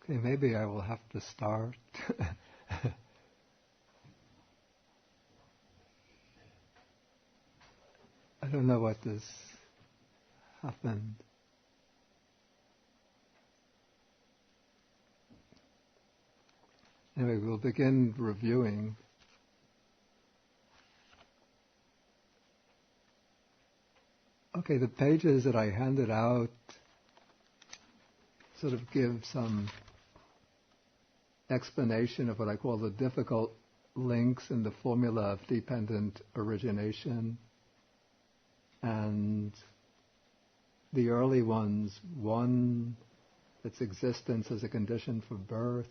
Okay, maybe I will have to start. I don't know what this happened. Anyway, we'll begin reviewing. Okay, the pages that I handed out sort of give some explanation of what I call the difficult links in the formula of dependent origination. And the early ones, one, its existence as a condition for birth,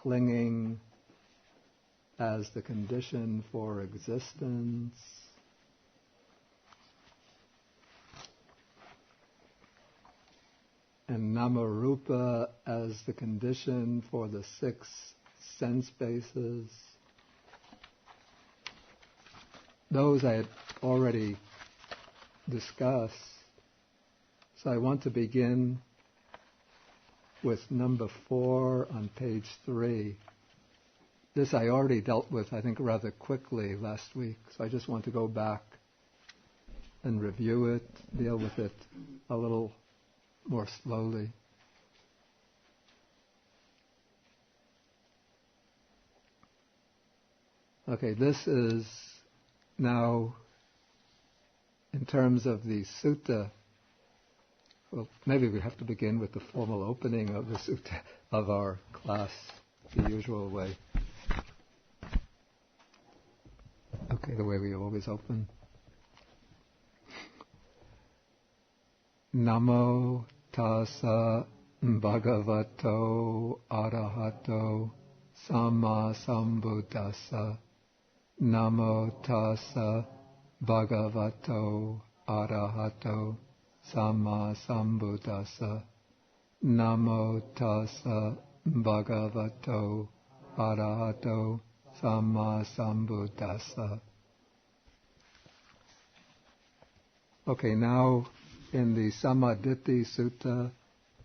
clinging as the condition for existence, and namarupa as the condition for the 6 sense bases. Those I had already discussed. So I want to begin with number 4 on page 3. This I already dealt with, I think, rather quickly last week, so I just want to go back and review it, deal with it a little more slowly. Okay, this is now, in terms of the sutta, well, maybe we have to begin with the formal opening of the sutta of our class, the usual way. Okay, the way we always open. Namo tassa bhagavato arahato samma sambuddhassa. Namo tassa bhagavato arahato samma sambuddhassa. Namo tassa bhagavato arahato samma sambuddhassa. Okay, now in the Sammaditthi Sutta,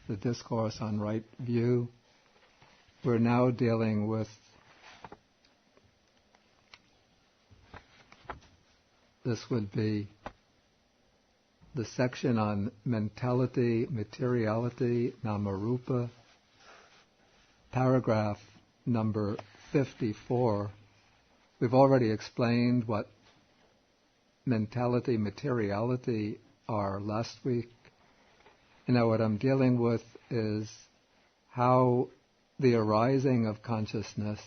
the discourse on right view, we're now dealing with this would be the section on mentality, materiality, namarupa, paragraph number 54. We've already explained what mentality, materiality are last week. And now what I'm dealing with is how the arising of consciousness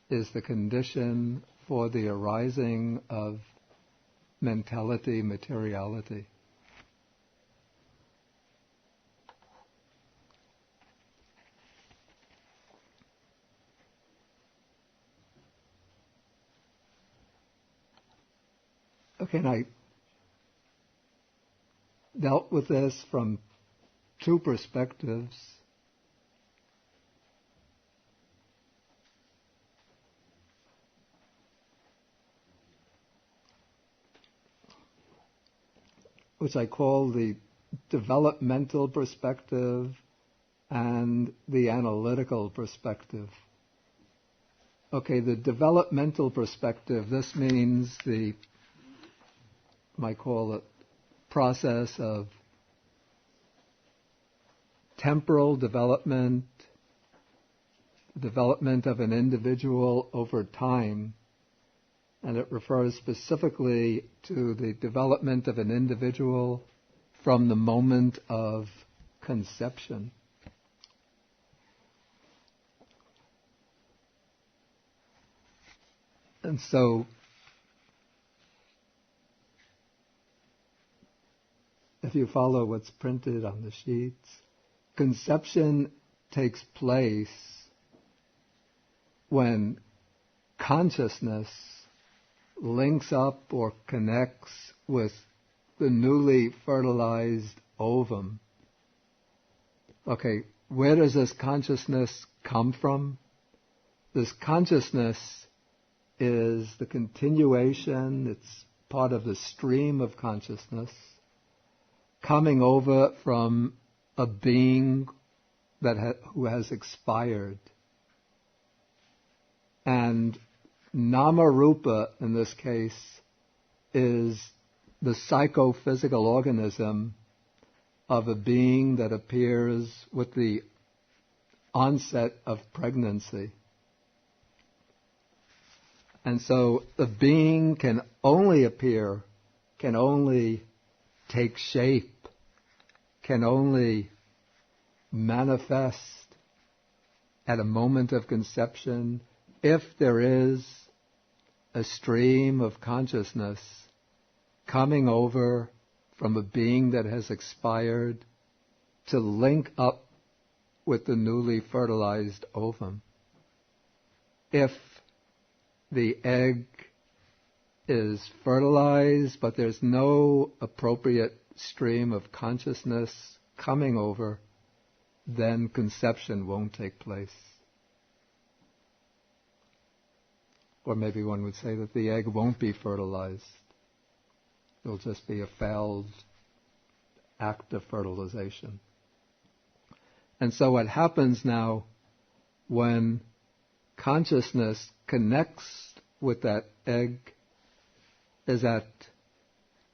is the condition for the arising of mentality, materiality. Okay, and I dealt with this from 2 perspectives. Which I call the developmental perspective and the analytical perspective. Okay, the developmental perspective, this means the, I call it, process of temporal development of an individual over time. And it refers specifically to the development of an individual from the moment of conception. And so, if you follow what's printed on the sheets, conception takes place when consciousness links up or connects with the newly fertilized ovum. Okay, where does this consciousness come from? This consciousness is the continuation, it's part of the stream of consciousness, coming over from a being who has expired. And nama-rupa, in this case, is the psychophysical organism of a being that appears with the onset of pregnancy. And so the being can only appear, can only take shape, can only manifest at a moment of conception if there is a stream of consciousness coming over from a being that has expired to link up with the newly fertilized ovum. If the egg is fertilized, but there's no appropriate stream of consciousness coming over, then conception won't take place. Or maybe one would say that the egg won't be fertilized. It'll just be a failed act of fertilization. And so what happens now when consciousness connects with that egg is that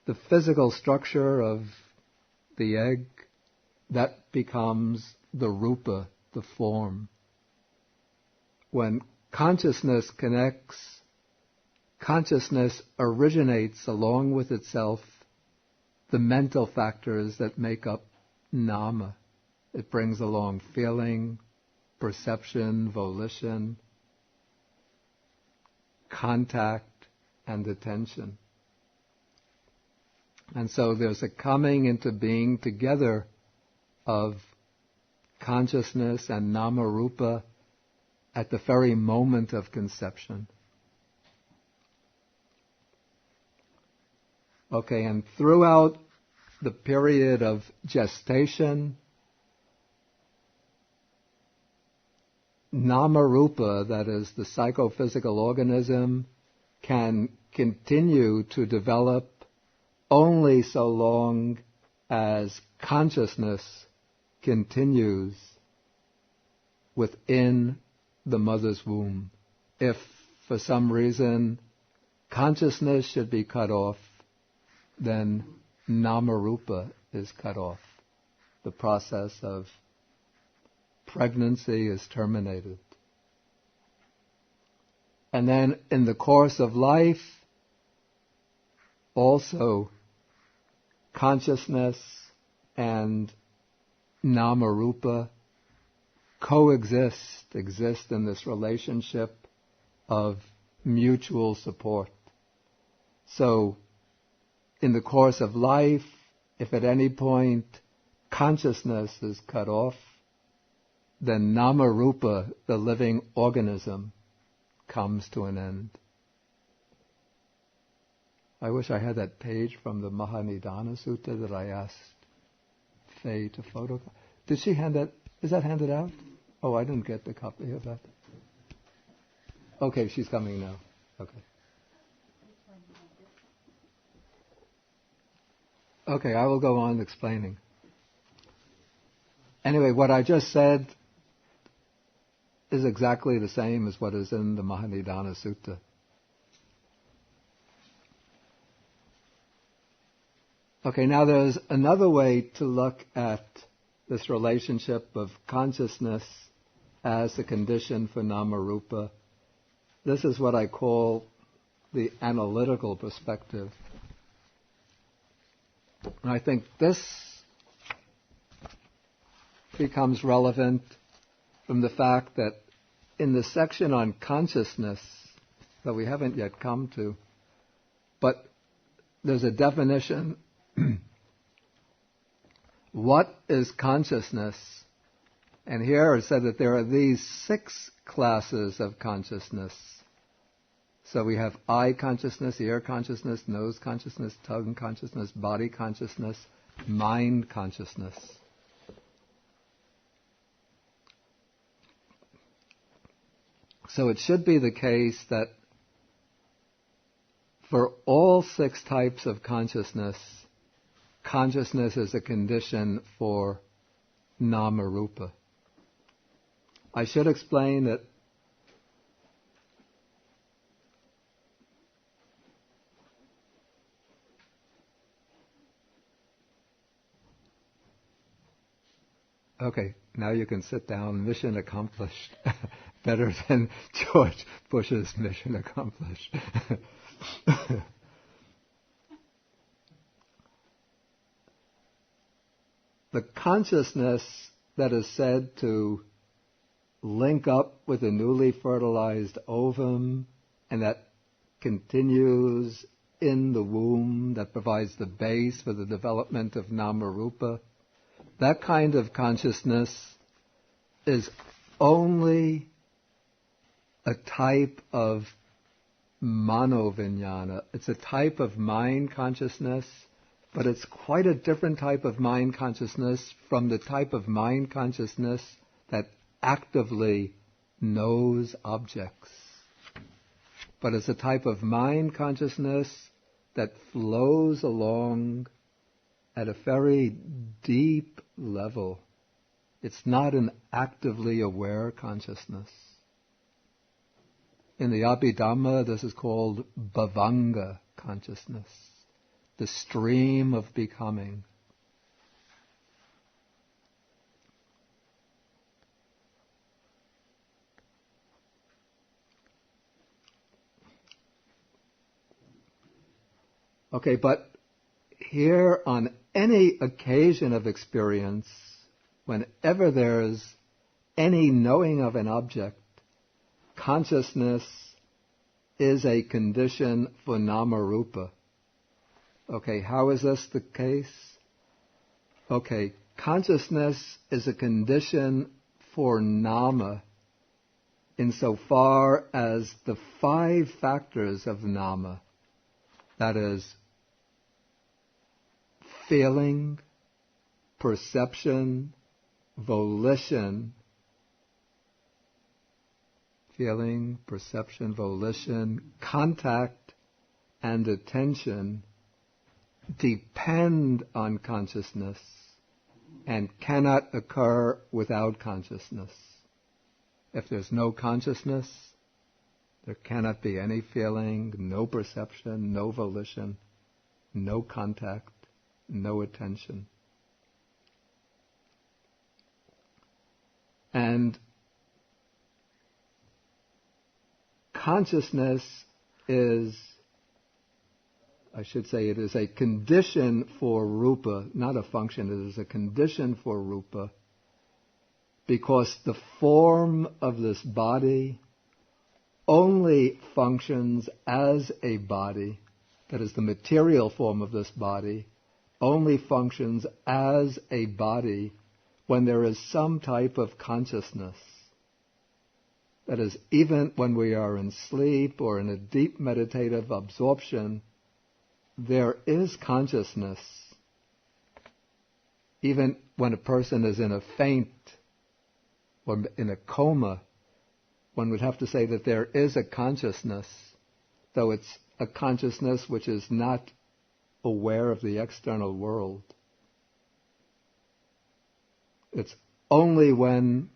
the physical structure of the egg, that becomes the rupa, the form. When consciousness connects, consciousness originates along with itself the mental factors that make up nama. It brings along feeling, perception, volition, contact, and attention. And so there's a coming into being together of consciousness and nama-rupa at the very moment of conception. Okay, and throughout the period of gestation, nama-rupa, that is the psychophysical organism, can continue to develop only so long as consciousness continues within the mother's womb. If for some reason consciousness should be cut off, then nama-rupa is cut off. The process of pregnancy is terminated. And then in the course of life, also consciousness and nama-rupa exist in this relationship of mutual support. So, in the course of life, if at any point consciousness is cut off, then nama-rupa, the living organism, comes to an end. I wish I had that page from the Majjhima Sutta that I asked Faye to photocopy. Did she hand that? Is that handed out? Oh, I didn't get the copy of that. Okay, she's coming now. Okay. Okay, I will go on explaining. Anyway, what I just said is exactly the same as what is in the Majjhima Sutta. Okay, now there's another way to look at this relationship of consciousness as a condition for nama-rupa. This is what I call the analytical perspective. And I think this becomes relevant from the fact that in the section on consciousness, that we haven't yet come to, but there's a definition. What is consciousness? And here it said that there are these 6 classes of consciousness. So we have eye consciousness, ear consciousness, nose consciousness, tongue consciousness, body consciousness, mind consciousness. So it should be the case that for all 6 types of consciousness, consciousness is a condition for nama-rupa. I should explain that okay, now you can sit down. Mission accomplished. Better than George Bush's mission accomplished. The consciousness that is said to link up with the newly fertilized ovum and that continues in the womb, that provides the base for the development of nama-rupa, that kind of consciousness is only a type of mano-vijnana. It's a type of mind consciousness, but it's quite a different type of mind consciousness from the type of mind consciousness that actively knows objects. But it's a type of mind consciousness that flows along at a very deep level. It's not an actively aware consciousness. In the Abhidhamma, this is called bhavanga consciousness, the stream of becoming. Okay, but here on any occasion of experience, whenever there's any knowing of an object, consciousness is a condition for nama-rupa. Okay, how is this the case? Okay, consciousness is a condition for nama insofar as the 5 factors of nama, that is, feeling, perception, volition, contact, and attention depend on consciousness and cannot occur without consciousness. If there's no consciousness, there cannot be any feeling, no perception, no volition, no contact, no attention. And consciousness is, I should say, it is a condition for rupa, not a function. It is a condition for rupa because the form of this body only functions as a body, that is, the material form of this body only functions as a body when there is some type of consciousness. That is, even when we are in sleep or in a deep meditative absorption, there is consciousness. Even when a person is in a faint or in a coma, one would have to say that there is a consciousness, though it's a consciousness which is not aware of the external world. It's only when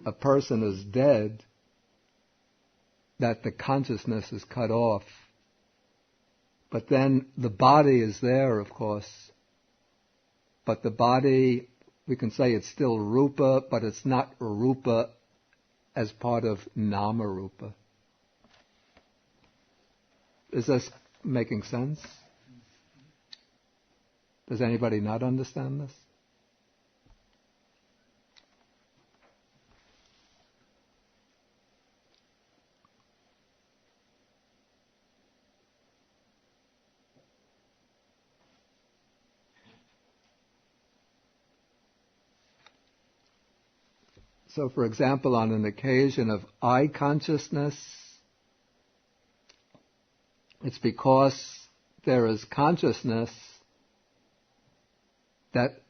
a person is dead that the consciousness is cut off. But then the body is there, of course. But the body, we can say it's still rupa, but it's not rupa as part of nama-rupa. Is this making sense? Does anybody not understand this? So, for example, on an occasion of I consciousness, it's because there is consciousness that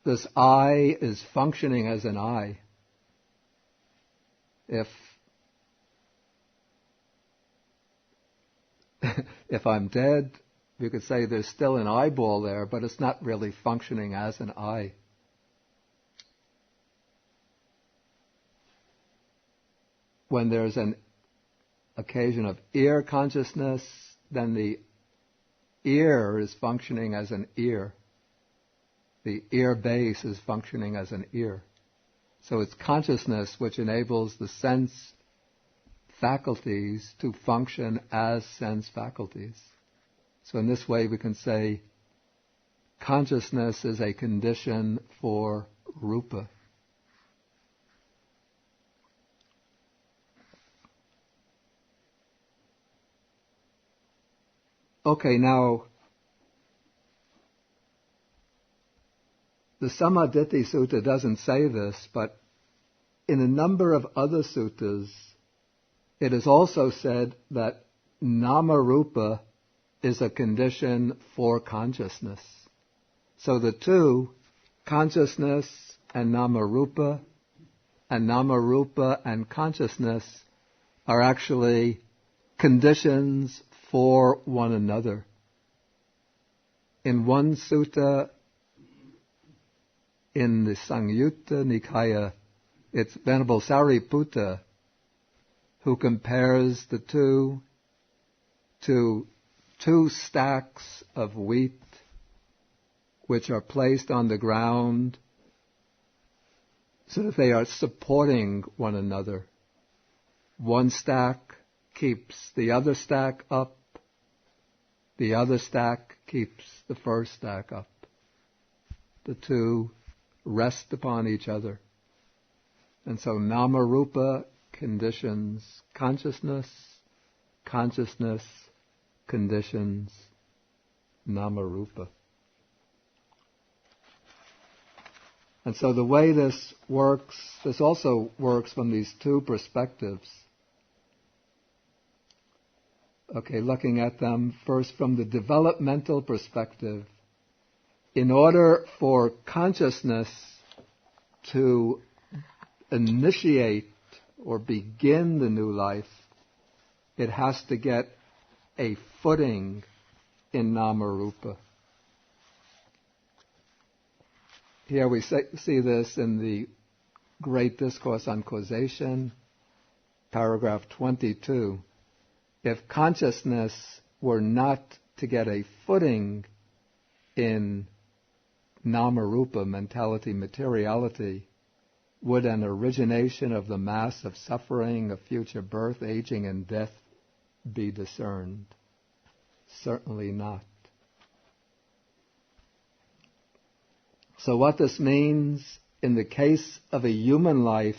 this I is functioning as an I. If I'm dead, you could say there's still an eyeball there, but it's not really functioning as an eye. when there's an occasion of ear consciousness, then the ear is functioning as an ear. The ear base is functioning as an ear. So it's consciousness which enables the sense faculties to function as sense faculties. So in this way we can say consciousness is a condition for rupa. Okay, now the Sammaditthi Sutta doesn't say this, but in a number of other suttas, it is also said that nama-rupa is a condition for consciousness. So the two, consciousness and nama-rupa and consciousness, are actually conditions for one another. In one sutta, in the Samyutta Nikaya, it's Venerable Sariputta who compares the two to two stacks of wheat which are placed on the ground so that they are supporting one another. One stack keeps the other stack up. The other stack keeps the first stack up. The two rest upon each other. And so nama-rupa conditions consciousness, consciousness conditions nama-rupa. And so the way this works, this also works from these two perspectives. Okay, looking at them first from the developmental perspective. In order for consciousness to initiate or begin the new life, it has to get a footing in nama-rupa. Here we see this in the Great Discourse on Causation, paragraph 22. If consciousness were not to get a footing in nama-rupa, mentality, materiality, would an origination of the mass of suffering, of future birth, aging, and death be discerned? Certainly not. So what this means, in the case of a human life,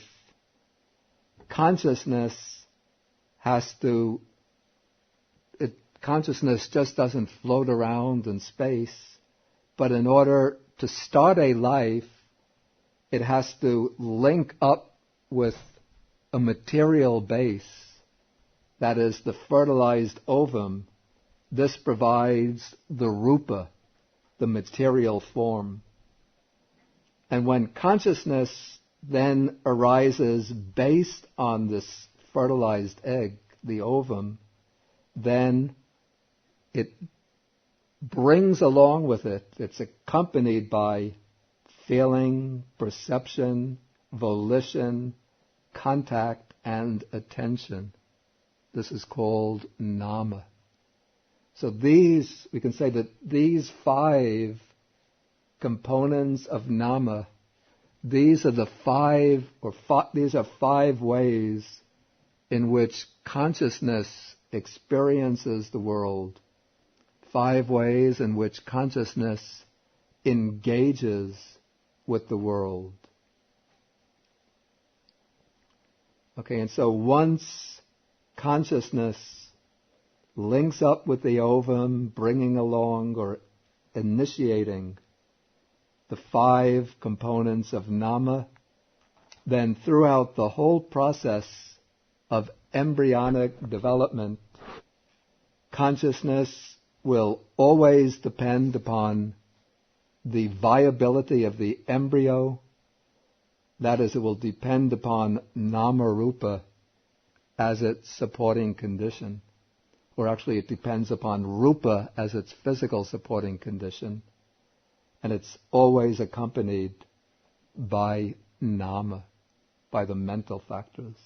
consciousness just doesn't float around in space, but in order to start a life, it has to link up with a material base, that is, the fertilized ovum. This provides the rupa, the material form. And when consciousness then arises based on this fertilized egg, the ovum, then it brings along with it, it's accompanied by feeling, perception, volition, contact, and attention. This is called nama. So we can say that these 5 components of nama, these are 5 ways in which consciousness experiences the world. 5 ways in which consciousness engages with the world. Okay, and so once consciousness links up with the ovum, bringing along or initiating the 5 components of nama, then throughout the whole process of embryonic development, consciousness will always depend upon the viability of the embryo. That is, it will depend upon nama-rupa as its supporting condition. Or actually it depends upon rupa as its physical supporting condition. And it's always accompanied by nama, by the mental factors.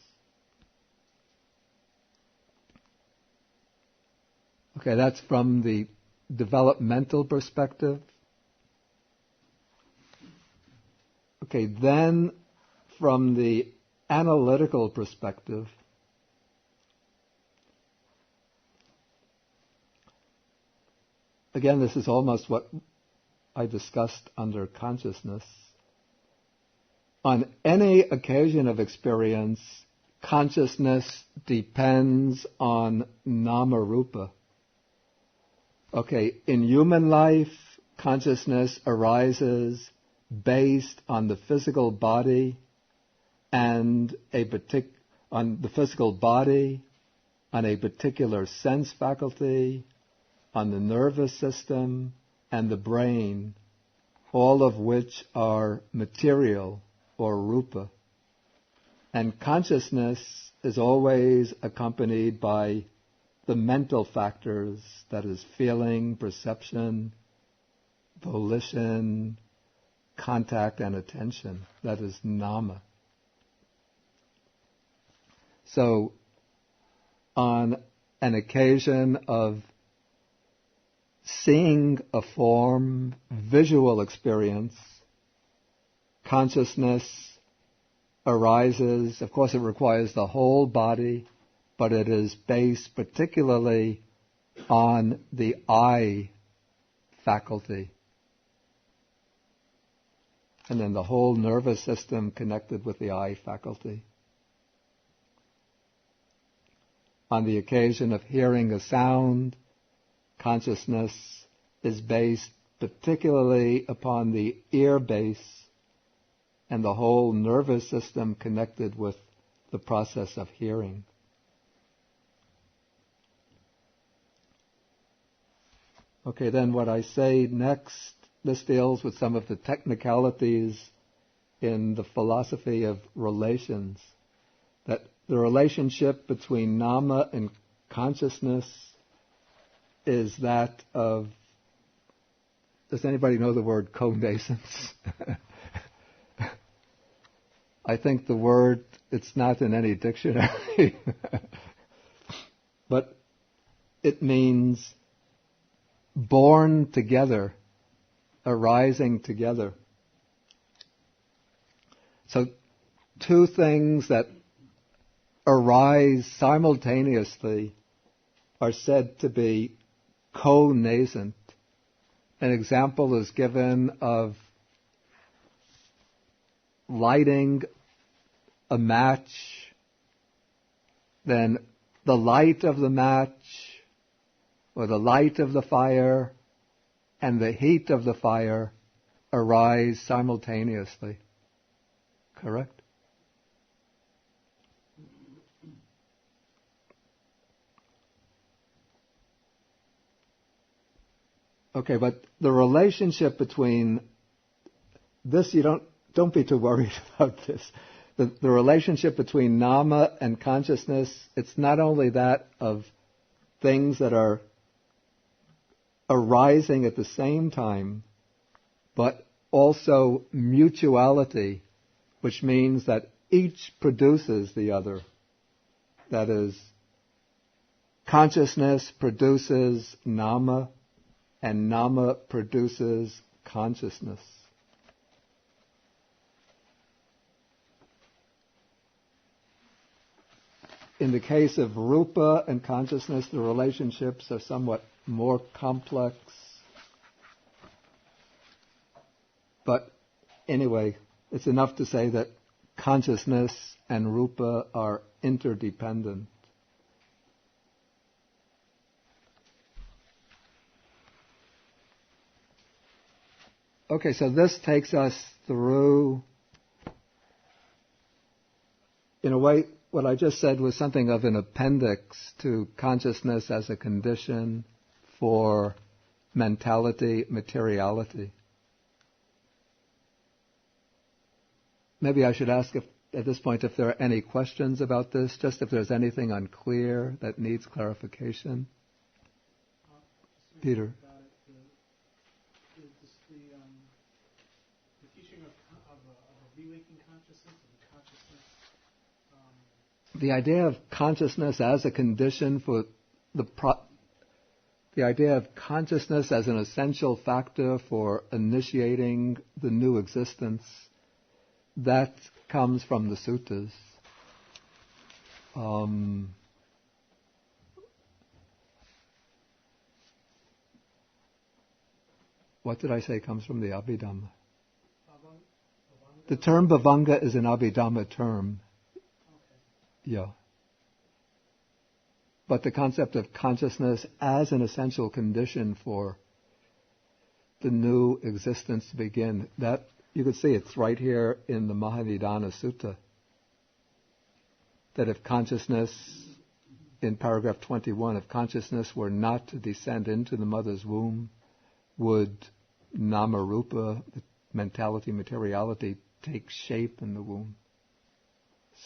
Okay, that's from the developmental perspective. Okay, then from the analytical perspective, again, this is almost what I discussed under consciousness. On any occasion of experience, consciousness depends on nama-rupa. Okay, in human life, consciousness arises based on the physical body and on the physical body, on a particular sense faculty, on the nervous system and the brain, all of which are material or rupa. And consciousness is always accompanied by the mental factors, that is feeling, perception, volition, contact and attention, that is nama. So, on an occasion of seeing a form, visual experience, consciousness arises. Of course, it requires the whole body, but it is based particularly on the eye faculty. And then the whole nervous system connected with the eye faculty. On the occasion of hearing a sound, consciousness is based particularly upon the ear base and the whole nervous system connected with the process of hearing. Okay, then what I say next, this deals with some of the technicalities in the philosophy of relations. That the relationship between nama and consciousness is that of, does anybody know the word connascence? I think the word, it's not in any dictionary, but it means born together, arising together. So two things that arise simultaneously are said to be co-nascent. An example is given of lighting a match, then the light of the match, or the light of the fire, and the heat of the fire arise simultaneously. Correct? Okay, but the relationship between this, you don't be too worried about this. The relationship between nama and consciousness, it's not only that of things that are arising at the same time, but also mutuality, which means that each produces the other. That is, consciousness produces nama, and nama produces consciousness. In the case of rupa and consciousness, the relationships are somewhat more complex. But anyway, it's enough to say that consciousness and rupa are interdependent. Okay, so this takes us through, in a way, what I just said was something of an appendix to consciousness as a condition for mentality, materiality. Maybe I should ask at this point if there are any questions about this, just if there's anything unclear that needs clarification. Peter. The teaching of a rewaking consciousness and consciousness. The idea of consciousness as a condition for the the idea of consciousness as an essential factor for initiating the new existence, that comes from the suttas. What did I say comes from the Abhidhamma? The term bhavanga is an Abhidhamma term. Yeah. But the concept of consciousness as an essential condition for the new existence to begin, that you could see it's right here in the Mahanidana Sutta. That if consciousness, in paragraph 21, if consciousness were not to descend into the mother's womb, would nama rupa, mentality, materiality, take shape in the womb?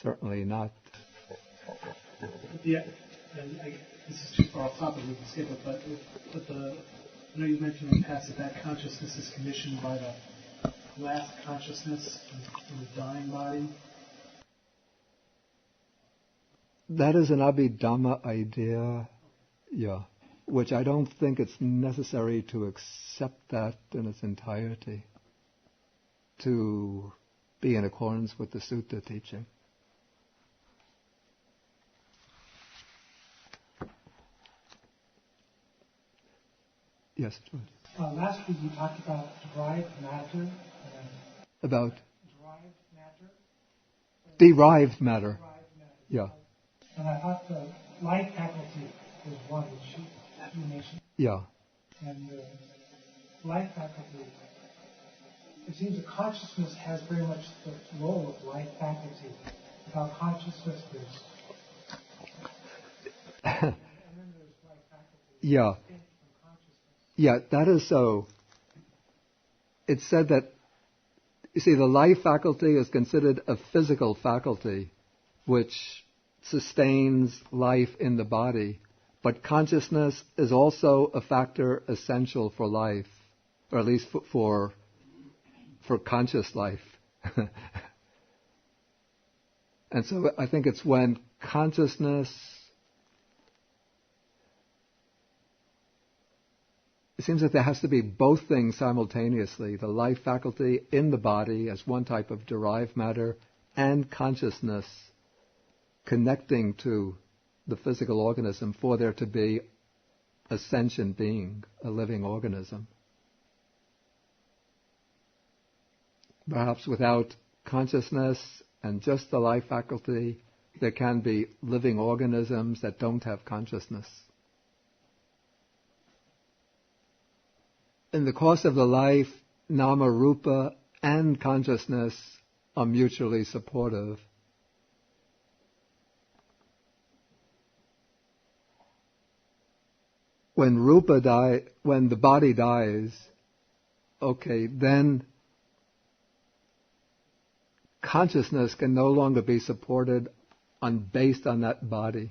Certainly not. Yeah, and this is too far off topic, we can skip it, but I know you mentioned in the past that consciousness is conditioned by the last consciousness in the dying body. That is an Abhidhamma idea, yeah, which I don't think it's necessary to accept that in its entirety, to be in accordance with the sutta teaching. Yes, George. Last week you talked about derived matter. About? Derived matter. Derived matter. Yeah. And I thought the life faculty was one that you mentioned. Yeah. And the life faculty, it seems that consciousness has very much the role of life faculty. Without consciousness, there's and then there's life faculty. Yeah. Yeah, that is so. It's said that, you see, the life faculty is considered a physical faculty which sustains life in the body, but consciousness is also a factor essential for life, or at least for conscious life. And so I think it's when consciousness, it seems that there has to be both things simultaneously, the life faculty in the body as one type of derived matter, and consciousness connecting to the physical organism for there to be a sentient being, a living organism. Perhaps without consciousness and just the life faculty, there can be living organisms that don't have consciousness. In the course of the life, nama rupa and consciousness are mutually supportive. When when the body dies, okay, then consciousness can no longer be supported based on that body.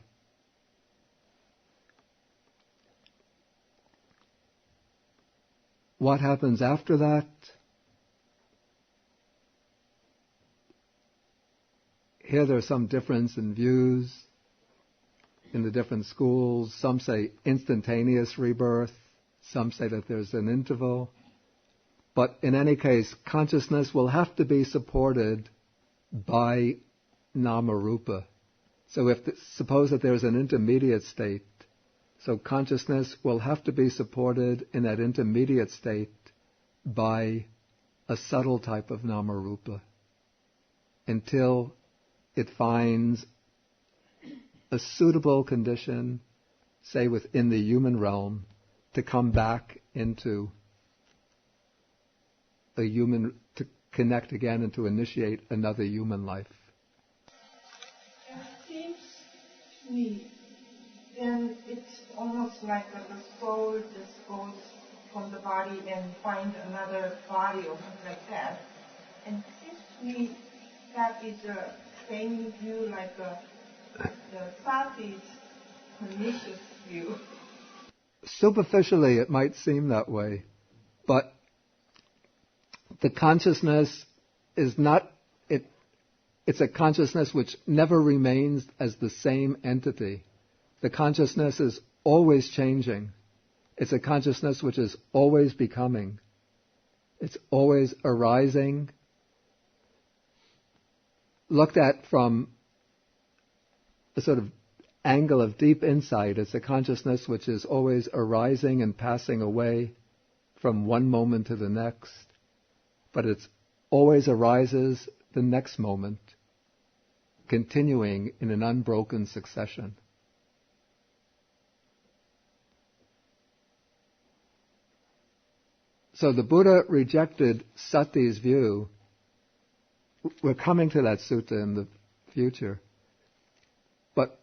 What happens after that? Here there's some difference in views in the different schools. Some say instantaneous rebirth. Some say that there's an interval. But in any case, consciousness will have to be supported by nama rupa. So suppose that there's an intermediate state, so consciousness will have to be supported in that intermediate state by a subtle type of nama rupa until it finds a suitable condition, say within the human realm, to come back into a human, to connect again and to initiate another human life. It seems to me, then it's almost like the soul just goes from the body and finds another body or something like that. And it seems to me that is the same view like the Sati's pernicious view. Superficially, it might seem that way, but the consciousness is not, it's a consciousness which never remains as the same entity. The consciousness is always changing. It's a consciousness which is always becoming. It's always arising. Looked at from a sort of angle of deep insight, it's a consciousness which is always arising and passing away from one moment to the next. But it always arises the next moment, continuing in an unbroken succession. So the Buddha rejected Sati's view. We're coming to that sutta in the future. But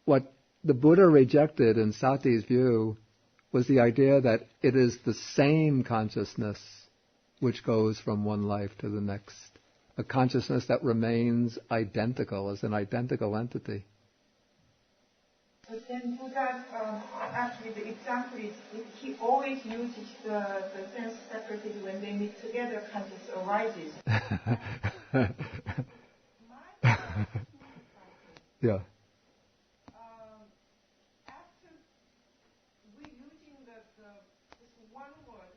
what the Buddha rejected in Sati's view was the idea that it is the same consciousness which goes from one life to the next. A consciousness that remains identical as an identical entity. But then Buddha, actually the example is, he always uses the sense separately when they meet together, conscious arises. Yeah. After we using this one word,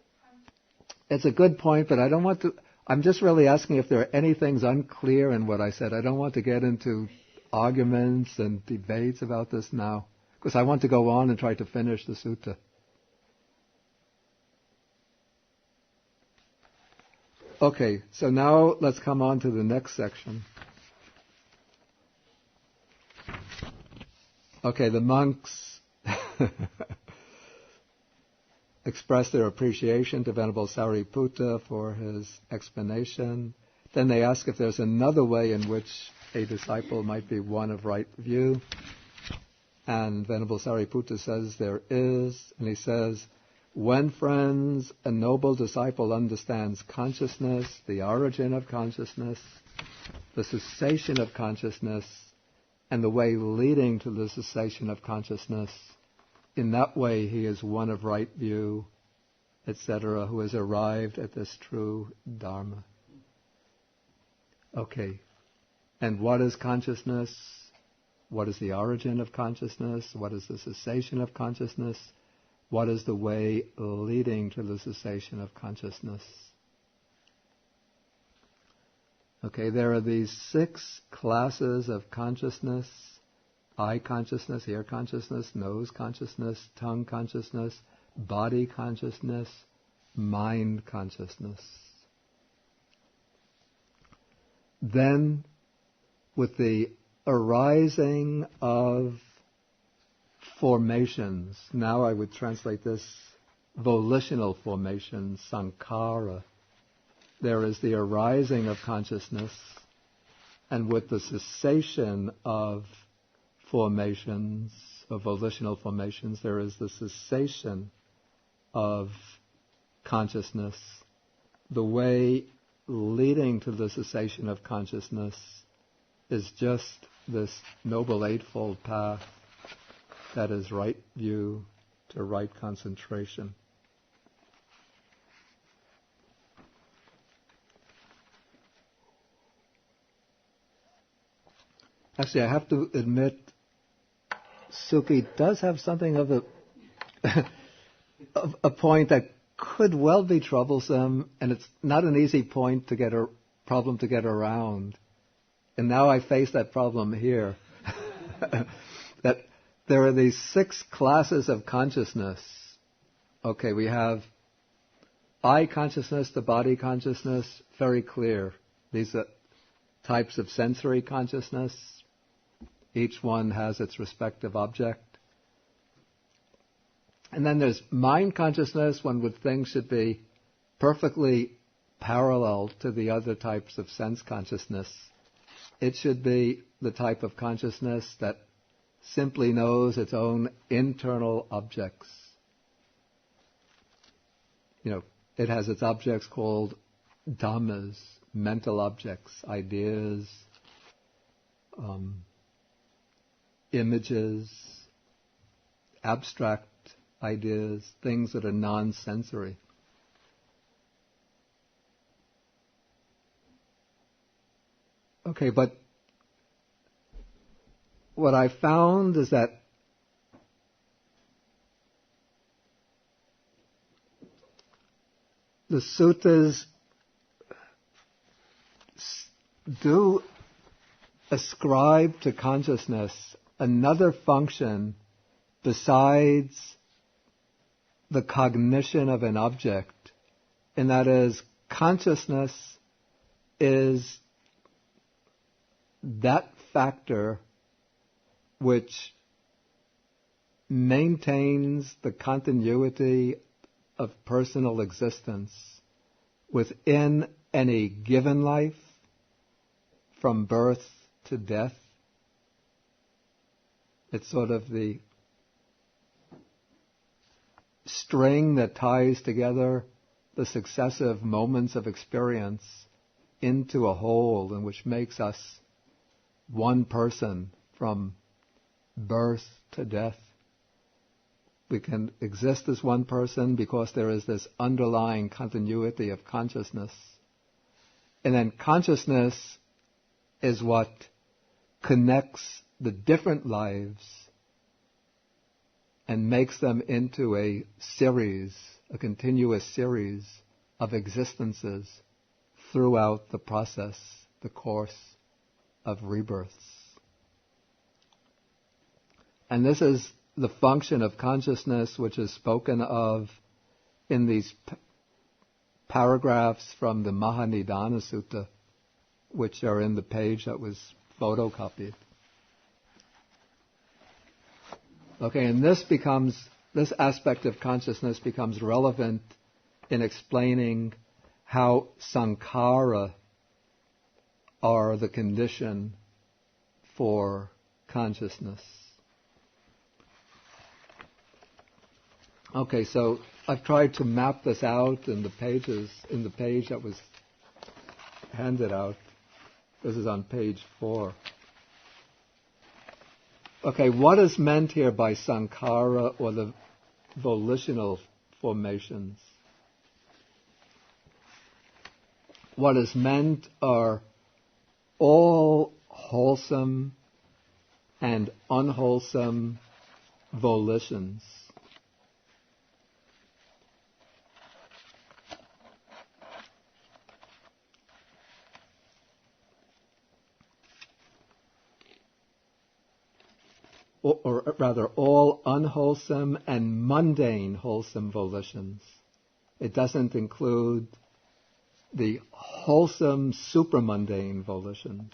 It's a good point, but I don't want to... I'm just really asking if there are any things unclear in what I said. I don't want to get into arguments and debates about this now, because I want to go on and try to finish the sutta. Okay, so now let's come on to the next section. Okay, the monks express their appreciation to Venerable Sariputta for his explanation. Then they ask if there's another way in which a disciple might be one of right view. And Venerable Sariputta says there is, and he says, when, friends, a noble disciple understands consciousness, the origin of consciousness, the cessation of consciousness, and the way leading to the cessation of consciousness, in that way he is one of right view, etc., who has arrived at this true Dharma. Okay. And what is consciousness? What is the origin of consciousness? What is the cessation of consciousness? What is the way leading to the cessation of consciousness? Okay, there are these 6 classes of consciousness: eye consciousness, ear consciousness, nose consciousness, tongue consciousness, body consciousness, mind consciousness. Then, with the arising of formations, now I would translate this volitional formation, sankhara. There is the arising of consciousness, and with the cessation of formations, of volitional formations, there is the cessation of consciousness. The way leading to the cessation of consciousness is just this Noble Eightfold Path that is right view to right concentration. Actually, I have to admit, Suki does have something of a point that could well be troublesome, and it's not an easy point to get a problem to get around. And now I face that problem here. That there are these 6 classes of consciousness. Okay, we have eye consciousness, the body consciousness, very clear. These are types of sensory consciousness. Each one has its respective object. And then there's mind consciousness. One would think should be perfectly parallel to the other types of sense consciousness. It should be the type of consciousness that simply knows its own internal objects. It has its objects called dhammas, mental objects, ideas, images, abstract ideas, things that are non-sensory. Okay, but what I found is that the suttas do ascribe to consciousness another function besides the cognition of an object, and that is, consciousness is that factor which maintains the continuity of personal existence within any given life, from birth to death. It's sort of the string that ties together the successive moments of experience into a whole, and which makes us one person from birth to death. We can exist as one person because there is this underlying continuity of consciousness. And then consciousness is what connects the different lives and makes them into a continuous series of existences throughout the process, the course of rebirths. And this is the function of consciousness which is spoken of in these paragraphs from the Mahanidana Sutta, which are in the page that was photocopied. Okay, and this aspect of consciousness becomes relevant in explaining how sankhara are the condition for consciousness. Okay, so I've tried to map this out in the page that was handed out. This is on page 4. Okay, what is meant here by sankhara, or the volitional formations? What is meant are all wholesome and unwholesome volitions. Or rather, all unwholesome and mundane wholesome volitions. It doesn't include the wholesome supramundane volitions,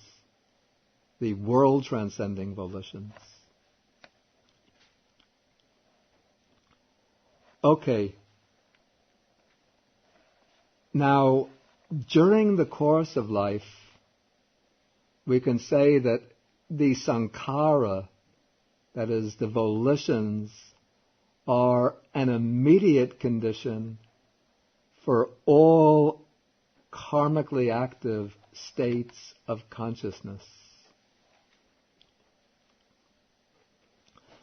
the world-transcending volitions. Okay. Now, during the course of life, we can say that the sankhara, that is, the volitions, are an immediate condition for all karmically active states of consciousness.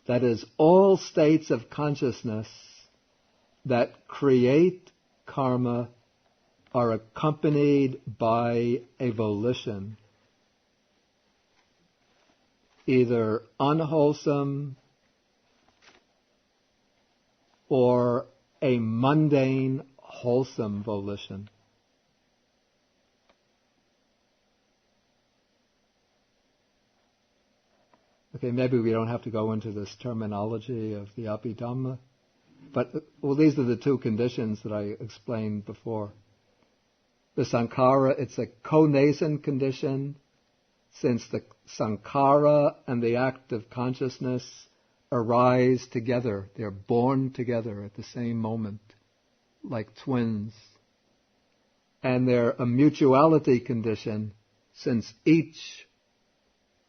That is, all states of consciousness that create karma are accompanied by a volition, either unwholesome or a mundane wholesome volition. Okay, maybe we don't have to go into this terminology of the Abhidhamma, but these are the two conditions that I explained before. The sankhara, it's a co-nascent condition, since the sankhara and the act of consciousness arise together. They're born together at the same moment, like twins. And they're a mutuality condition, since each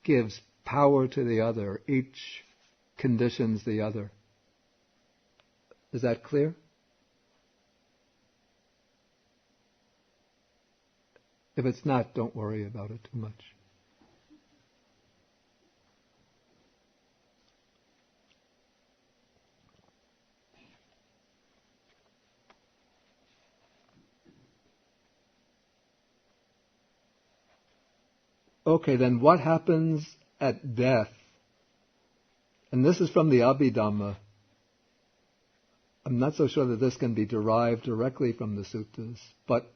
gives power to the other, each conditions the other. Is that clear? If it's not, don't worry about it too much. Okay, then what happens at death? And this is from the Abhidhamma. I'm not so sure that this can be derived directly from the suttas, but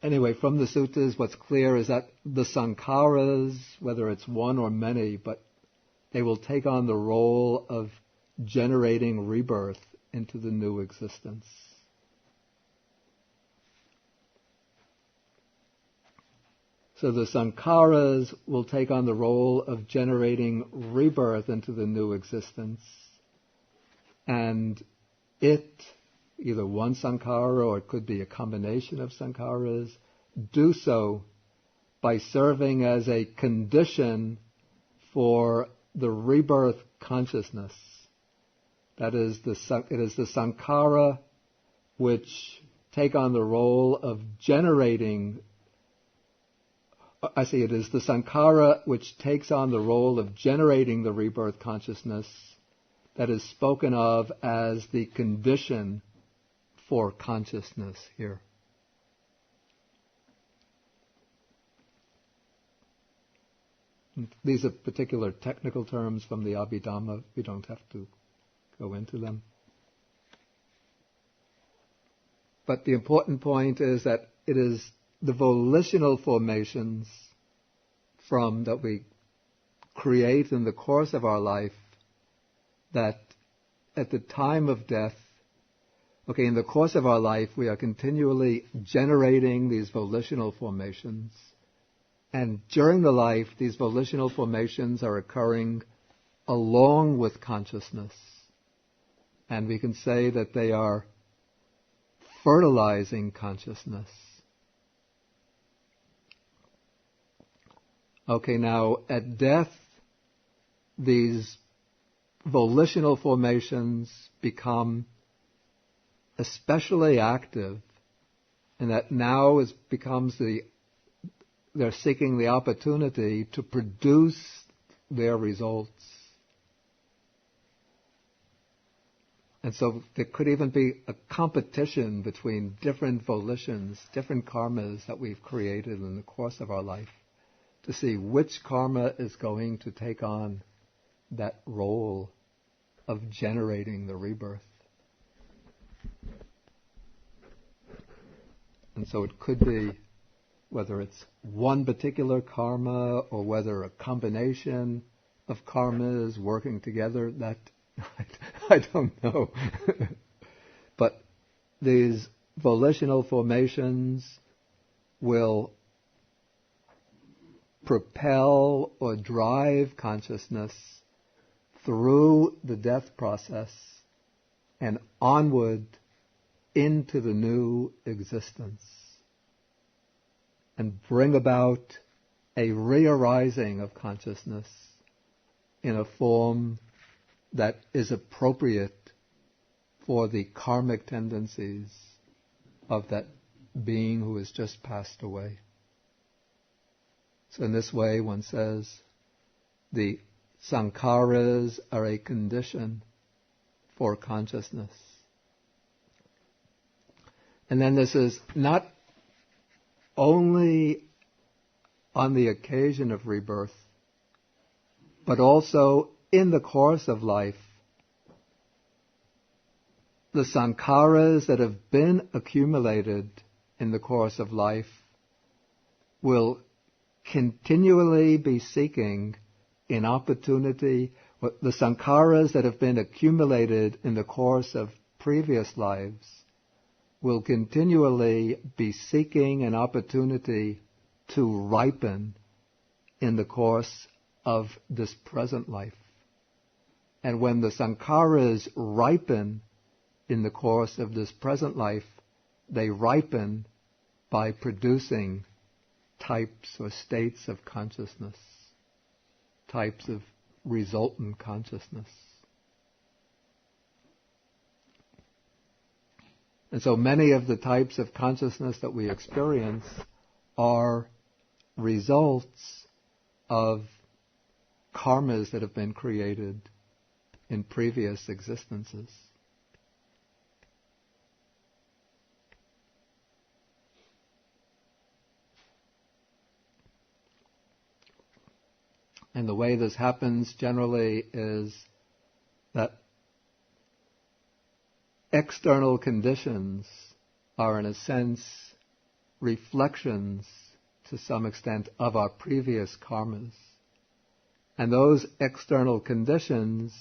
anyway, from the suttas, what's clear is that the sankharas, whether it's one or many, but they will take on the role of generating rebirth into the new existence. So the sankharas will take on the role of generating rebirth into the new existence, and it, either one sankhara or it could be a combination of sankharas, do so by serving as a condition for the rebirth consciousness. That is, it is the sankhara which take on the role of generating. It is the sankhara which takes on the role of generating the rebirth consciousness that is spoken of as the condition for consciousness here. These are particular technical terms from the Abhidhamma. We don't have to go into them. But the important point is that it is the volitional formations that we create in the course of our life that at the time of death, in the course of our life, we are continually generating these volitional formations. And during the life, these volitional formations are occurring along with consciousness. And we can say that they are fertilizing consciousness. Now at death, these volitional formations become especially active, and that now they're seeking the opportunity to produce their results. And so there could even be a competition between different volitions, different karmas that we've created in the course of our life, to see which karma is going to take on that role of generating the rebirth. And so it could be whether it's one particular karma or whether a combination of karmas working together, that I don't know. But these volitional formations will propel or drive consciousness through the death process and onward into the new existence, and bring about a re-arising of consciousness in a form that is appropriate for the karmic tendencies of that being who has just passed away. So in this way, one says, the sankharas are a condition for consciousness. And then this is not only on the occasion of rebirth, but also in the course of life. The sankharas that have been accumulated in the course of life will continually be seeking an opportunity. The sankharas that have been accumulated in the course of previous lives will continually be seeking an opportunity to ripen in the course of this present life. And when the sankharas ripen in the course of this present life, they ripen by producing types or states of consciousness, types of resultant consciousness. And so many of the types of consciousness that we experience are results of karmas that have been created in previous existences. And the way this happens generally is that external conditions are, in a sense, reflections, to some extent, of our previous karmas. And those external conditions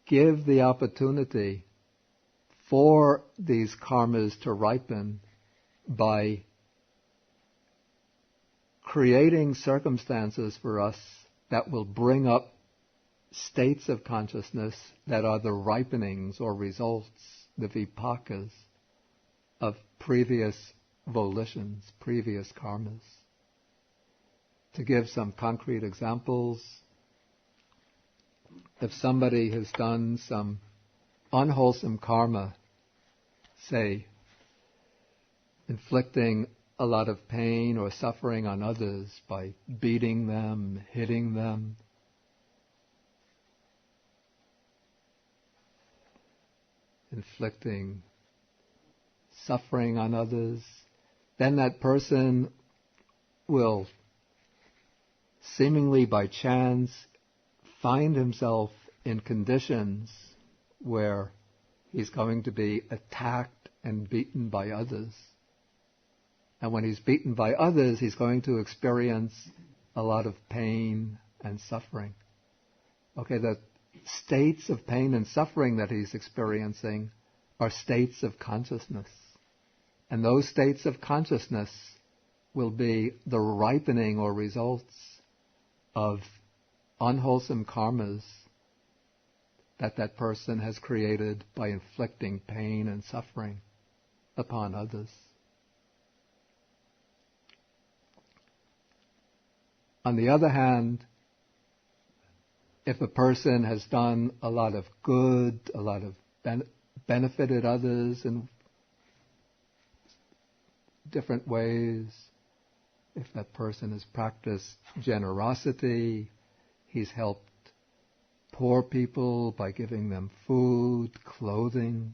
give the opportunity for these karmas to ripen by creating circumstances for us that will bring up states of consciousness that are the ripenings or results, the vipakas, of previous volitions, previous karmas. To give some concrete examples, if somebody has done some unwholesome karma, say, inflicting a lot of pain or suffering on others by beating them, hitting them, inflicting suffering on others, then that person will seemingly by chance find himself in conditions where he's going to be attacked and beaten by others. And when he's beaten by others, he's going to experience a lot of pain and suffering. Okay, the states of pain and suffering that he's experiencing are states of consciousness. And those states of consciousness will be the ripening or results of unwholesome karmas that person has created by inflicting pain and suffering upon others. On the other hand, if a person has done a lot of good, a lot of benefited others in different ways, if that person has practiced generosity, he's helped poor people by giving them food, clothing,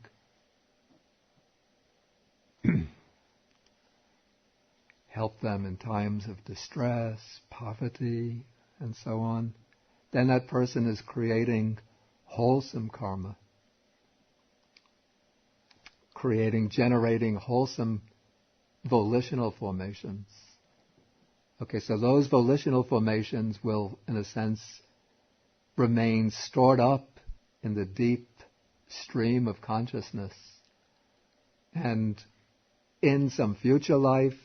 help them in times of distress, poverty, and so on, then that person is creating wholesome karma, generating wholesome volitional formations. Okay, so those volitional formations will, in a sense, remain stored up in the deep stream of consciousness. And in some future life,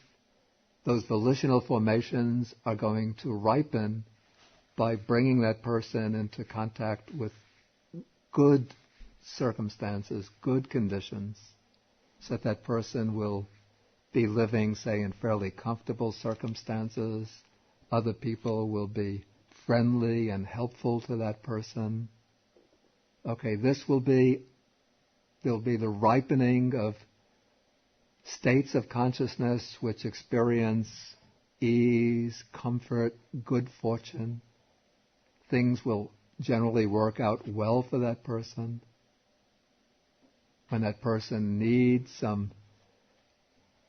those volitional formations are going to ripen by bringing that person into contact with good circumstances, good conditions, so that person will be living, say, in fairly comfortable circumstances. Other people will be friendly and helpful to that person. Okay, there'll be the ripening of states of consciousness which experience ease, comfort, good fortune. Things will generally work out well for that person. When that person needs some,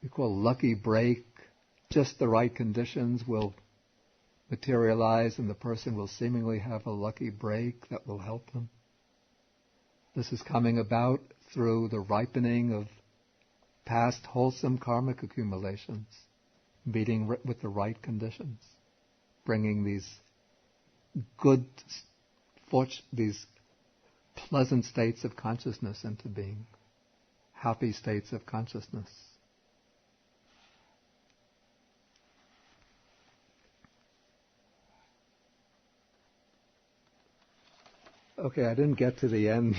we call lucky break, just the right conditions will materialize and the person will seemingly have a lucky break that will help them. This is coming about through the ripening of past wholesome karmic accumulations, meeting with the right conditions, bringing these these pleasant states of consciousness into being, happy states of consciousness. Okay, I didn't get to the end.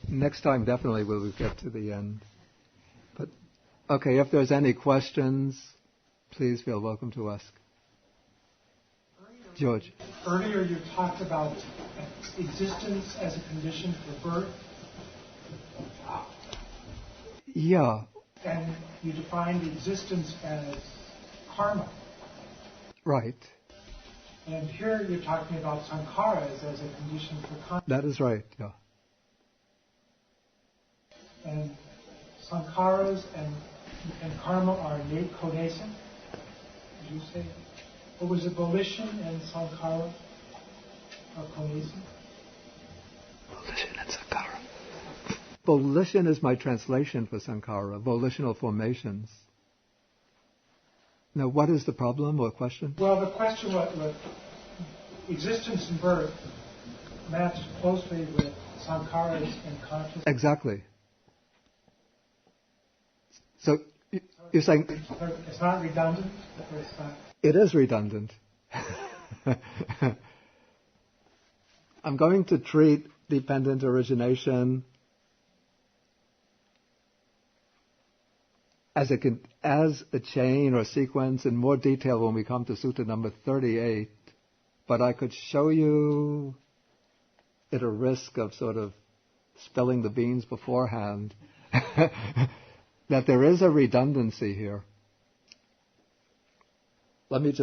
Next time definitely we'll get to the end. But okay, if there's any questions, please feel welcome to ask. George. Earlier you talked about existence as a condition for birth. Yeah. And you defined existence as karma. Right. And here you're talking about sankharas as a condition for karma. That is right, yeah. And sankharas and karma are innate, co-nascent. Did you say? Or was it volition and sankhara are cohesive? Volition and sankhara. Volition is my translation for sankhara, volitional formations. Now, what is the problem or question? Well, the question was existence and birth match closely with sankharas and consciousness. Exactly. So you're saying it's not redundant? Or it's not? It is redundant. I'm going to treat dependent origination as a chain or sequence in more detail when we come to Sutta number 38, but I could show you at a risk of sort of spilling the beans beforehand that there is a redundancy here.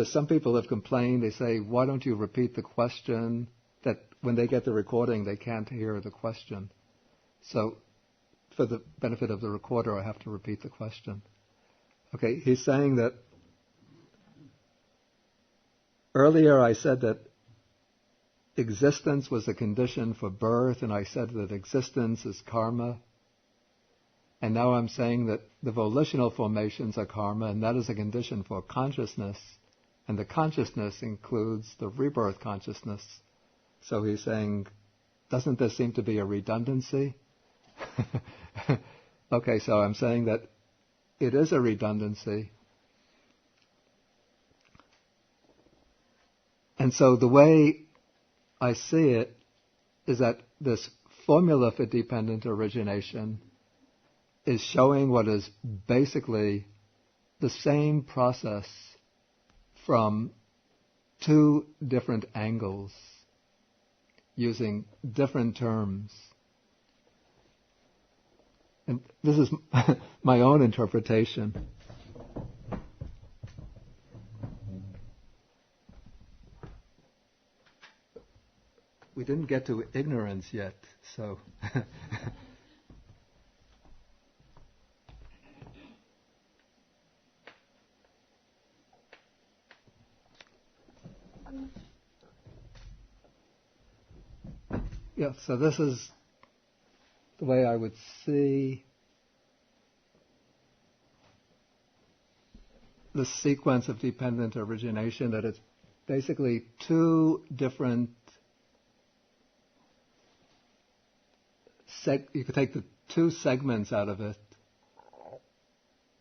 Some people have complained, they say, why don't you repeat the question? That when they get the recording, they can't hear the question. So, for the benefit of the recorder, I have to repeat the question. Okay, he's saying that earlier I said that existence was a condition for birth, and I said that existence is karma. And now I'm saying that the volitional formations are karma, and that is a condition for consciousness. And the consciousness includes the rebirth consciousness. So he's saying, doesn't there seem to be a redundancy? Okay, so I'm saying that it is a redundancy. And so the way I see it is that this formula for dependent origination is showing what is basically the same process from two different angles, using different terms. And this is my own interpretation. We didn't get to ignorance yet, so... Yeah, so this is the way I would see the sequence of dependent origination, that it's basically two different you could take the two segments out of it,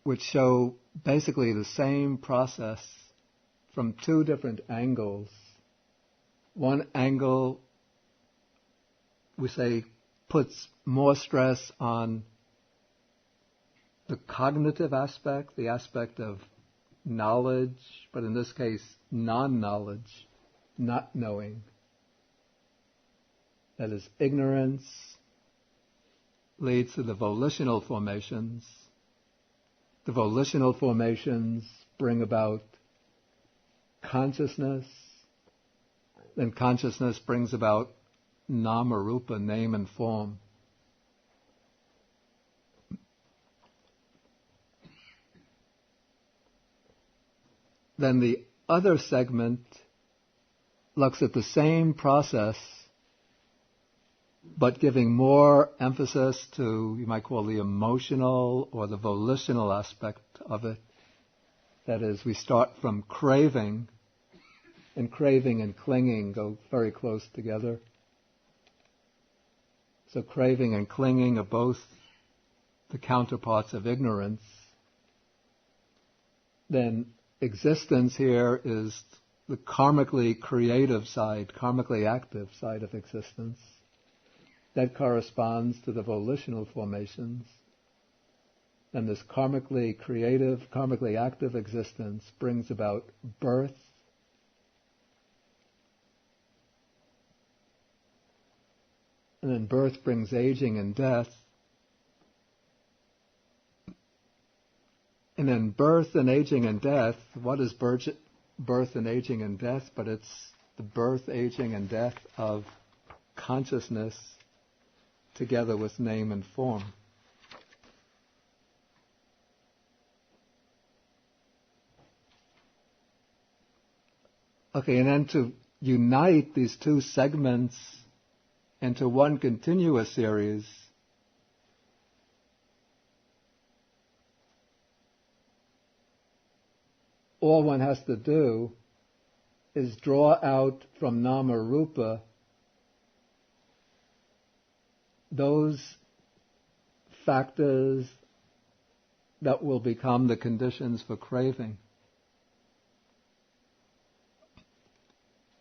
which show basically the same process from two different angles. One angle, we say, puts more stress on the cognitive aspect, the aspect of knowledge, but in this case, non-knowledge, not knowing. That is, ignorance leads to the volitional formations. The volitional formations bring about consciousness. Then consciousness brings about nama rupa, name and form. Then the other segment looks at the same process, but giving more emphasis to, you might call, the emotional or the volitional aspect of it. That is, we start from craving, and craving and clinging go very close together. So craving and clinging are both the counterparts of ignorance. Then existence here is the karmically creative side, karmically active side of existence. That corresponds to the volitional formations. And this karmically creative, karmically active existence brings about birth, and then birth brings aging and death. And then birth and aging and death, what is birth and aging and death? But it's the birth, aging, and death of consciousness together with name and form. Okay, and then to unite these two segments into one continuous series, all one has to do is draw out from nama rupa those factors that will become the conditions for craving.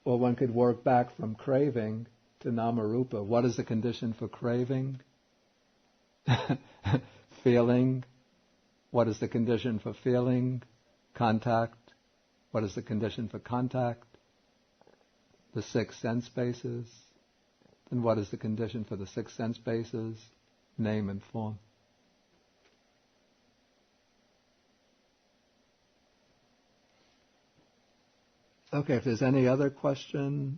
Or one could work back from craving to nama rupa. What is the condition for craving? Feeling. What is the condition for feeling? Contact. What is the condition for contact? The 6 sense bases. Then what is the condition for the 6 sense bases? Name and form. Okay, if there's any other question.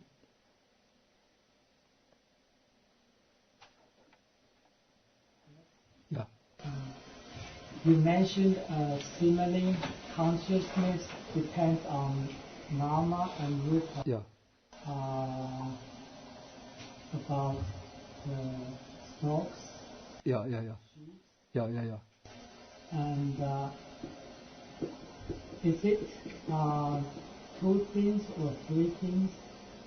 Yeah. You mentioned simile consciousness depends on nama and rupa. Yeah. About the strokes. Yeah. And is it 2 things or 3 things?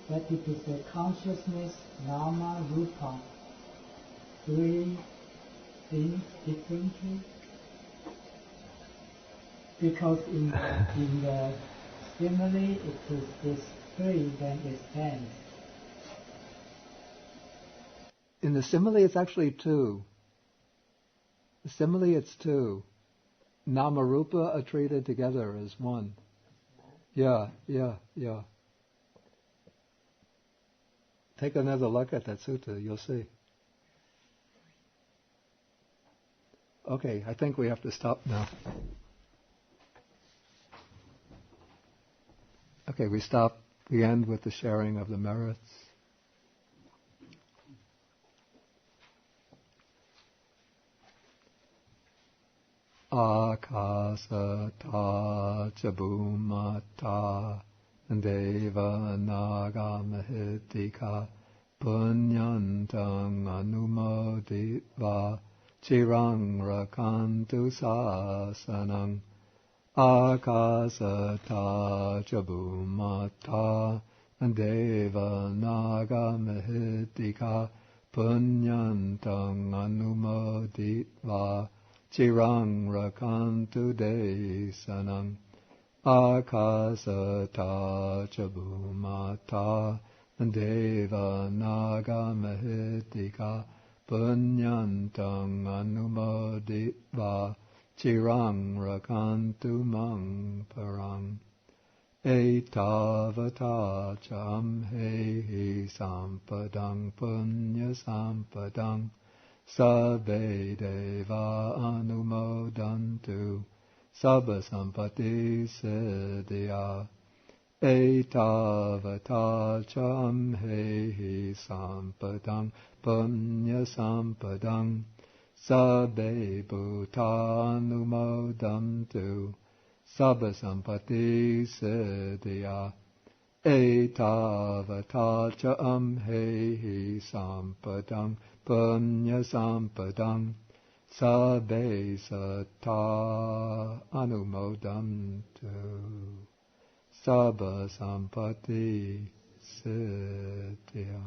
That it is the consciousness, nama, rupa, 3 things differently? Because in the simile it is 3, then it's 10. In the simile, it's actually 2. The simile, it's 2. Nama rupa are treated together as 1. Yeah. Take another look at that sutta, you'll see. Okay, I think we have to stop now. Okay, we stop. We end with the sharing of the merits. Akasata ca bhumata deva naga mahitika punyantang anumoditva chirang rakantu sasanang. Akasata ca bhumata deva naga mahitika punyantang anumoditva chirang rakantu desanam. Akasata ca bhumata deva naga mahitika punyantang anumoditva chirang rakantu mang parang. Etavata cham hehi sampadang punya sampadang sabbe deva anumodantu sabba sampati siddhya. Etavata cham hehi sampadang punya sampadang sabbe bhutanumodantu sabba sampati siddhya. Etavata cham hehi sampadang punya sampadang sabbe satta anumodantu sabba sampati siddhya.